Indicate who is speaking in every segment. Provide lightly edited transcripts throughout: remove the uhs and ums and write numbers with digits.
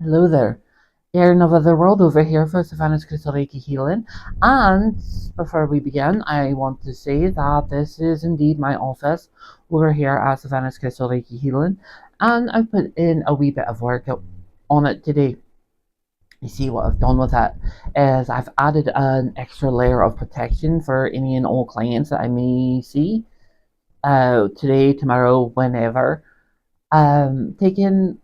Speaker 1: Hello there. You're in another world over here for Savanna's Crystal Reiki Healing. And before we begin, I want to say that this is indeed my office over here at Savanna's Crystal Reiki Healing. And I've put in a wee bit of work on it today. You see, what I've done with it is I've added an extra layer of protection for any and all clients that I may see today, tomorrow, whenever. Taking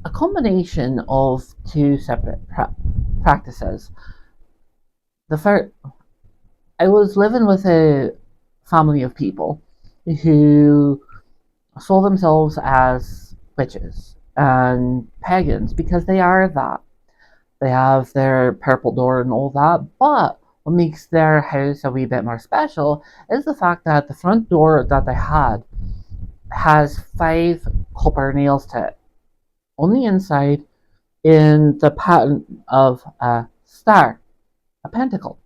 Speaker 1: a combination of two separate practices. The first, I was living with a family of people who saw themselves as witches and pagans because they are that. They have their purple door and all that, but what makes their house a wee bit more special is the fact that the front door that they had has 5 copper nails to it on the inside in the pattern of a star, a pentacle.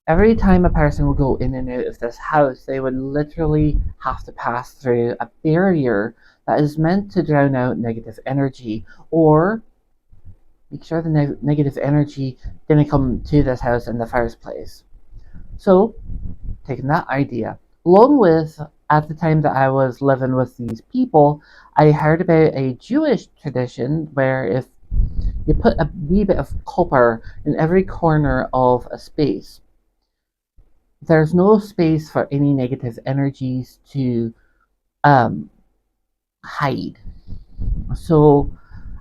Speaker 1: Every time a person would go in and out of this house, they would literally have to pass through a barrier that is meant to drown out negative energy or make sure the negative energy didn't come to this house in the first place. So, taking that idea, along with at the time that I was living with these people, I heard about a Jewish tradition where if you put a wee bit of copper in every corner of a space, there's no space for any negative energies to hide. So,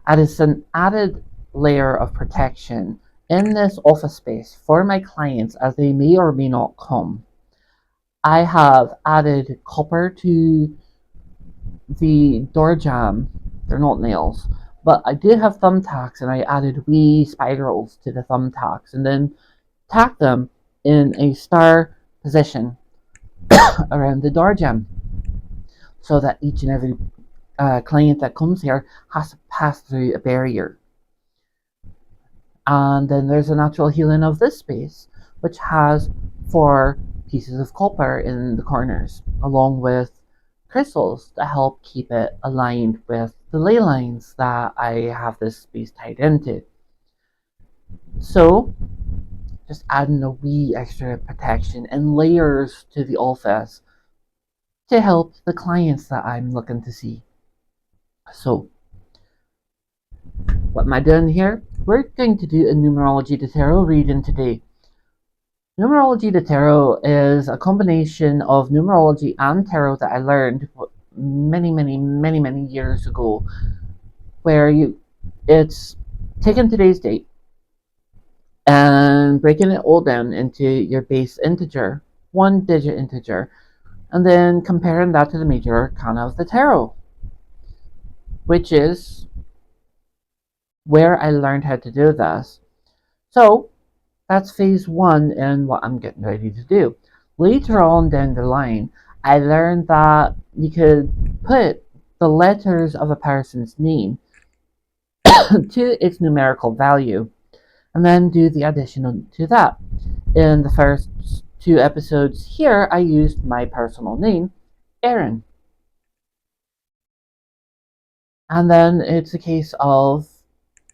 Speaker 1: as an added layer of protection in this office space for my clients as they may or may not come, I have added copper to the door jamb. They're not nails, but I did have thumbtacks and I added wee spirals to the thumbtacks and then tacked them in a star position around the door jamb so that each and every client that comes here has to pass through a barrier. And then there's a natural healing of this space, which has 4 pieces of copper in the corners, along with crystals to help keep it aligned with the ley lines that I have this space tied into. So, just adding a wee extra protection and layers to the office to help the clients that I'm looking to see. So, what am I doing here? We're going to do a numerology to tarot reading today. Numerology to tarot is a combination of numerology and tarot that I learned many years ago, where it's taking today's date and breaking it all down into your base integer, 1-digit integer, and then comparing that to the major arcana of the tarot, which is where I learned how to do this. So that's phase 1 in what I'm getting ready to do. Later on down the line, I learned that you could put the letters of a person's name to its numerical value and then do the addition to that. In the first 2 episodes here, I used my personal name, Erin. And then it's a case of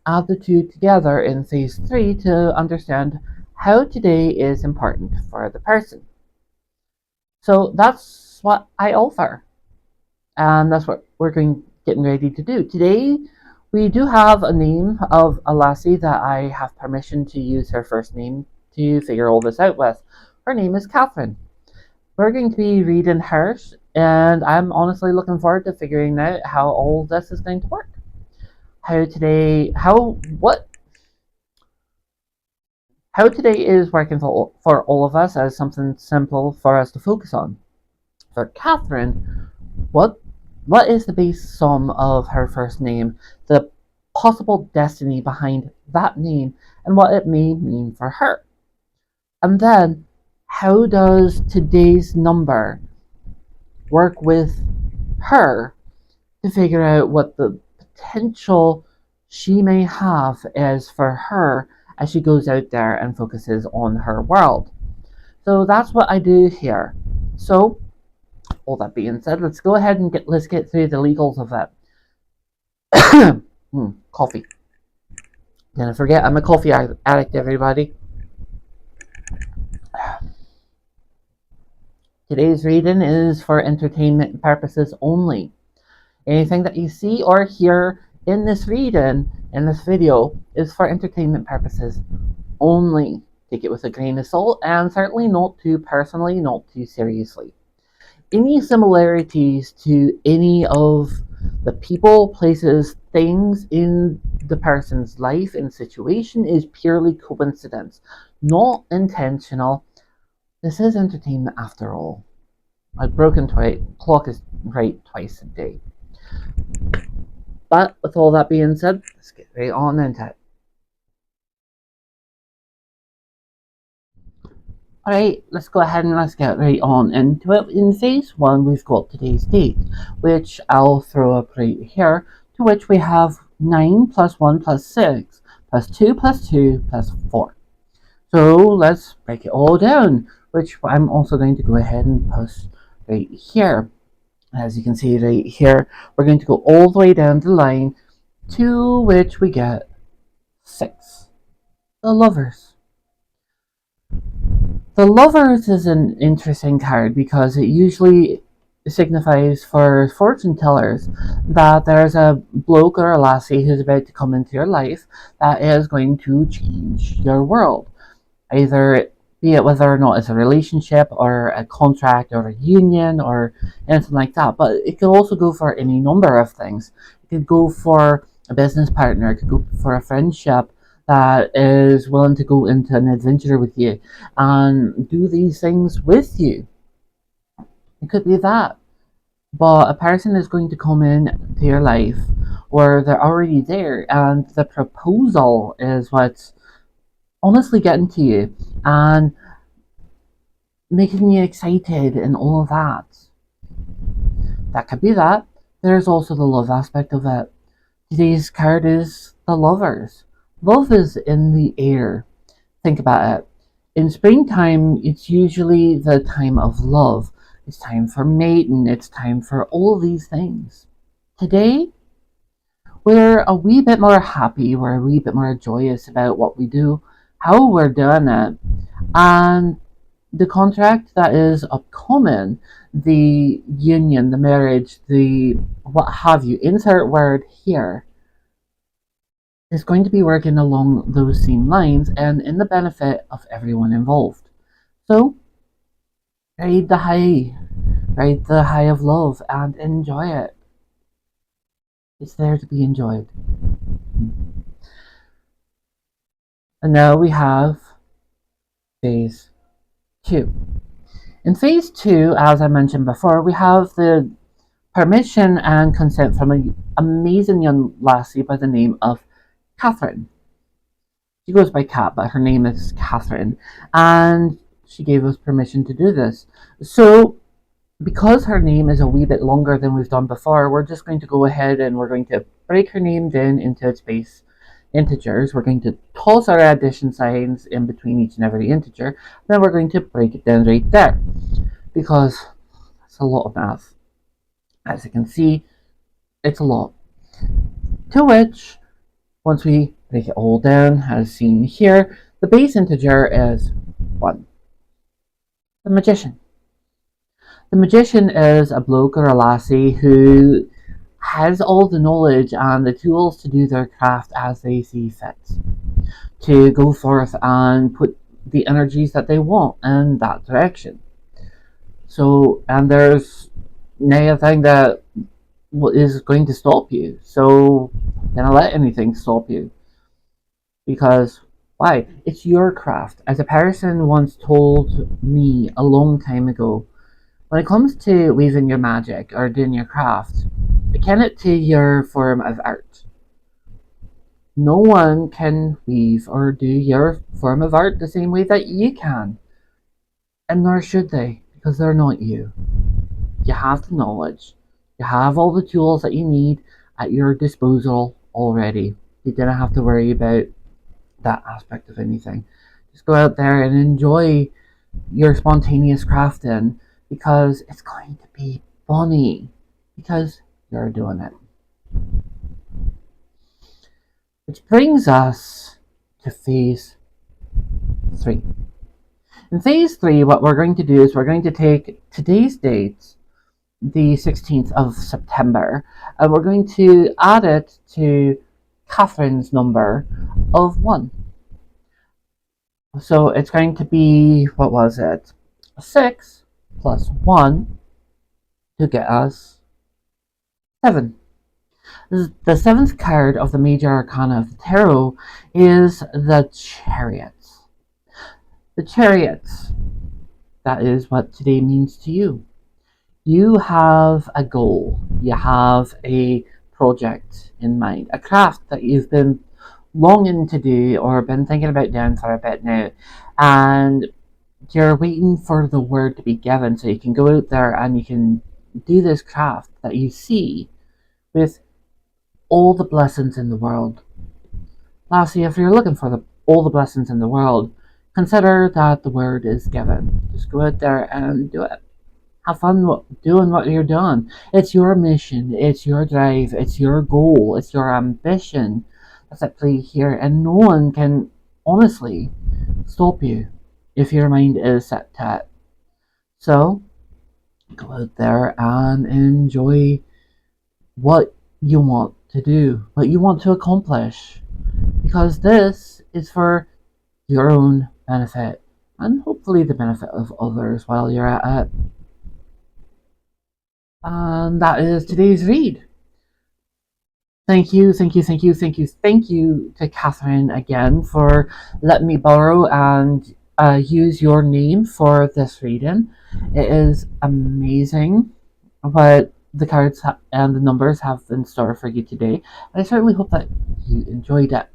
Speaker 1: add the 2 together in phase 3 to understand how today is important for the person. So that's what I offer, and that's what we're getting ready to do. Today, we do have a name of a lassie that I have permission to use her first name to figure all this out with. Her name is Katherine. We're going to be reading hers, and I'm honestly looking forward to figuring out how all this is going to work. How today is working for all of us as something simple for us to focus on. For Katherine, what is the base sum of her first name, the possible destiny behind that name, and what it may mean for her? And then, how does today's number work with her to figure out what the potential she may have is for her as she goes out there and focuses on her world? So that's what I do here. So, all that being said, let's go ahead and let's get through the legals of it. Coffee. Don't forget, I'm a coffee addict, everybody. Today's reading is for entertainment purposes only. Anything that you see or hear in this reading, in this video, is for entertainment purposes only. Take it with a grain of salt and certainly not too personally, not too seriously. Any similarities to any of the people, places, things in the person's life and situation is purely coincidence, not intentional. This is entertainment after all. I've broken twice. Clock is right twice a day. But with all that being said, let's get right on into it. Alright, let's go ahead and let's get right on into it. In phase 1, we've got today's date, which I'll throw up right here, to which we have 9 plus 1 plus 6 plus 2 plus 2 plus 4. So let's break it all down, which I'm also going to go ahead and post right here. As you can see right here, we're going to go all the way down the line, to which we get 6. The Lovers. The Lovers is an interesting card because it usually signifies for fortune tellers that there's a bloke or a lassie who's about to come into your life that is going to change your world. Either be it whether or not it's a relationship or a contract or a union or anything like that. But it could also go for any number of things. It could go for a business partner, it could go for a friendship that is willing to go into an adventure with you and do these things with you. It could be that. But a person is going to come in to your life or they're already there and the proposal is what's honestly getting to you and making you excited and all of that. That could be that. There's also the love aspect of it. Today's card is the Lovers. Love is in the air. Think about it. In springtime, it's usually the time of love. It's time for mating. It's time for all these things. Today, we're a wee bit more happy. We're a wee bit more joyous about what we do, how we're doing it, and the contract that is upcoming, the union, the marriage, the what have you, insert word here, is going to be working along those same lines and in the benefit of everyone involved. So, ride the high of love and enjoy it. It's there to be enjoyed. And now we have phase 2. In phase 2, as I mentioned before, we have the permission and consent from an amazing young lassie by the name of Katherine. She goes by Kat, but her name is Katherine, and she gave us permission to do this. So, because her name is a wee bit longer than we've done before, we're just going to go ahead and we're going to break her name down into its base integers. We're going to toss our addition signs in between each and every integer. Then we're going to break it down right there, because it's a lot of math. As you can see, it's a lot. To which, once we break it all down, as seen here, the base integer is 1. The Magician. The Magician is a bloke or a lassie who has all the knowledge and the tools to do their craft as they see fit, to go forth and put the energies that they want in that direction. So, and there's nothing that is going to stop you. So, don't let anything stop you. Because, why? It's your craft. As a person once told me a long time ago, when it comes to weaving your magic or doing your craft, akin it to your form of art. No one can weave or do your form of art the same way that you can. And nor should they, because they're not you. You have the knowledge. You have all the tools that you need at your disposal already. You didn't have to worry about that aspect of anything. Just go out there and enjoy your spontaneous crafting, because it's going to be funny, because you're doing it. Which brings us to phase 3. In phase 3, what we're going to do is we're going to take today's date, the 16th of September, and we're going to add it to Catherine's number of 1. So it's going to be, what was it? 6 plus 1 to get us 7. The 7th card of the major arcana of the tarot is the Chariot. The Chariot, that is what today means to you. You have a goal, you have a project in mind, a craft that you've been longing to do or been thinking about doing for a bit now, and you're waiting for the word to be given so you can go out there and you can do this craft that you see with all the blessings in the world. Lastly, if you're looking for all the blessings in the world, consider that the word is given. Just go out there and do it. Have fun doing what you're doing. It's your mission, it's your drive, it's your goal, it's your ambition that's at play here, and no one can honestly stop you if your mind is set to it. So, go out there and enjoy what you want to do, what you want to accomplish, because this is for your own benefit and hopefully the benefit of others while you're at it. And that is today's read. Thank you to Katherine again for letting me borrow and use your name for this reading. It is amazing what the cards and the numbers have in store for you today. And I certainly hope that you enjoyed it.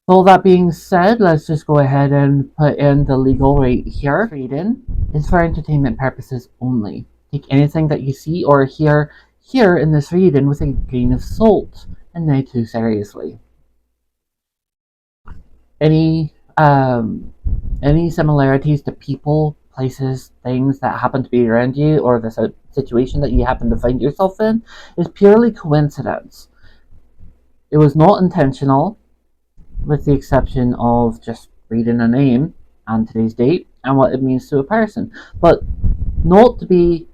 Speaker 1: With all that being said, let's just go ahead and put in the legal right here. Reading is for entertainment purposes only. Take anything that you see or hear here in this reading with a grain of salt and not too seriously. Any similarities to people, places, things that happen to be around you, or the situation that you happen to find yourself in is purely coincidence. It was not intentional, with the exception of just reading a name and today's date and what it means to a person, but not to be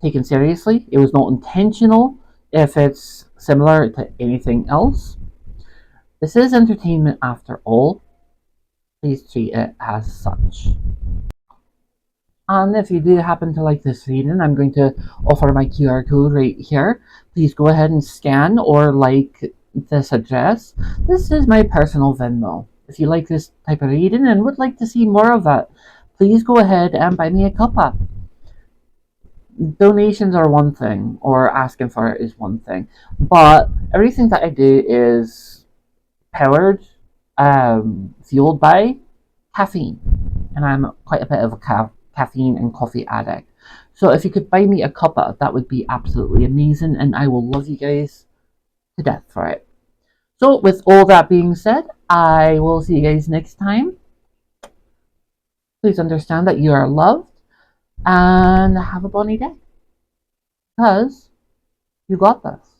Speaker 1: taken seriously. It was not intentional. If it's similar to anything else, this is entertainment after all. Please treat it as such. And if you do happen to like this reading, I'm going to offer my QR code right here. Please go ahead and scan or like this address. This is my personal Venmo. If you like this type of reading and would like to see more of it, please go ahead and buy me a cuppa. Donations are one thing, or asking for it is one thing, but everything that I do is powered, fueled by caffeine, and I'm quite a bit of a caffeine and coffee addict. So if you could buy me a cuppa, that would be absolutely amazing, and I will love you guys to death for it. So with all that being said, I will see you guys next time. Please understand that you are loved, and have a bonny day, because you got this.